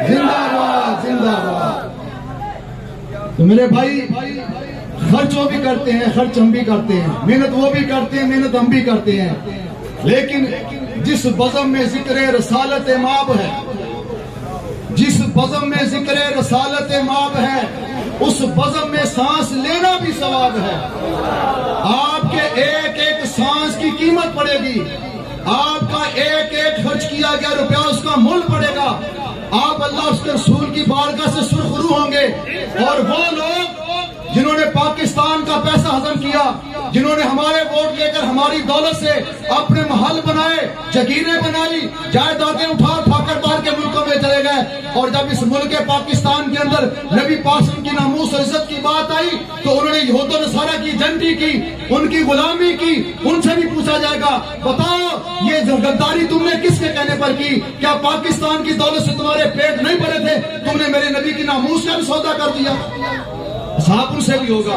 जिंदाबाद जिंदाबाद। तो मेरे भाई, खर्च वो भी करते हैं, खर्च हम भी करते हैं, मेहनत वो भी करते हैं, मेहनत हम भी करते हैं, लेकिन जिस बज़म में जिक्र रसालत माब है, जिस बज़म में जिक्र रसालत माब है, उस बज़म में सांस लेना भी सवाब है। आपके एक एक सांस की कीमत पड़ेगी, आपका एक एक खर्च किया गया रुपया उसका मूल्य पड़ेगा। आप अल्लाह उसके रसूल की बारगाह से सुरखरू होंगे। और वो लोग जिन्होंने पाकिस्तान का पैसा हजम किया, जिन्होंने हमारे वोट लेकर हमारी दौलत से अपने महल बनाए, जगीरें बनाई, जायदादें उठा ठाकर बाहर के मुल्कों में चले गए, और जब इस मुल्क पाकिस्तान के अंदर नबी पाक की नामूस और इज्जत की बात आई तो उन्होंने यहूद और नसारा की जंती की, उनकी गुलामी की। उनसे भी पूछा जाएगा, बताओ ये गद्दारी तुमने किसके कहने पर की? क्या पाकिस्तान की दौलत से तुम्हारे पेट नहीं भरे थे? तुमने मेरे नबी की नामूस का भी सौदा कर दिया। साहब उनसे भी होगा।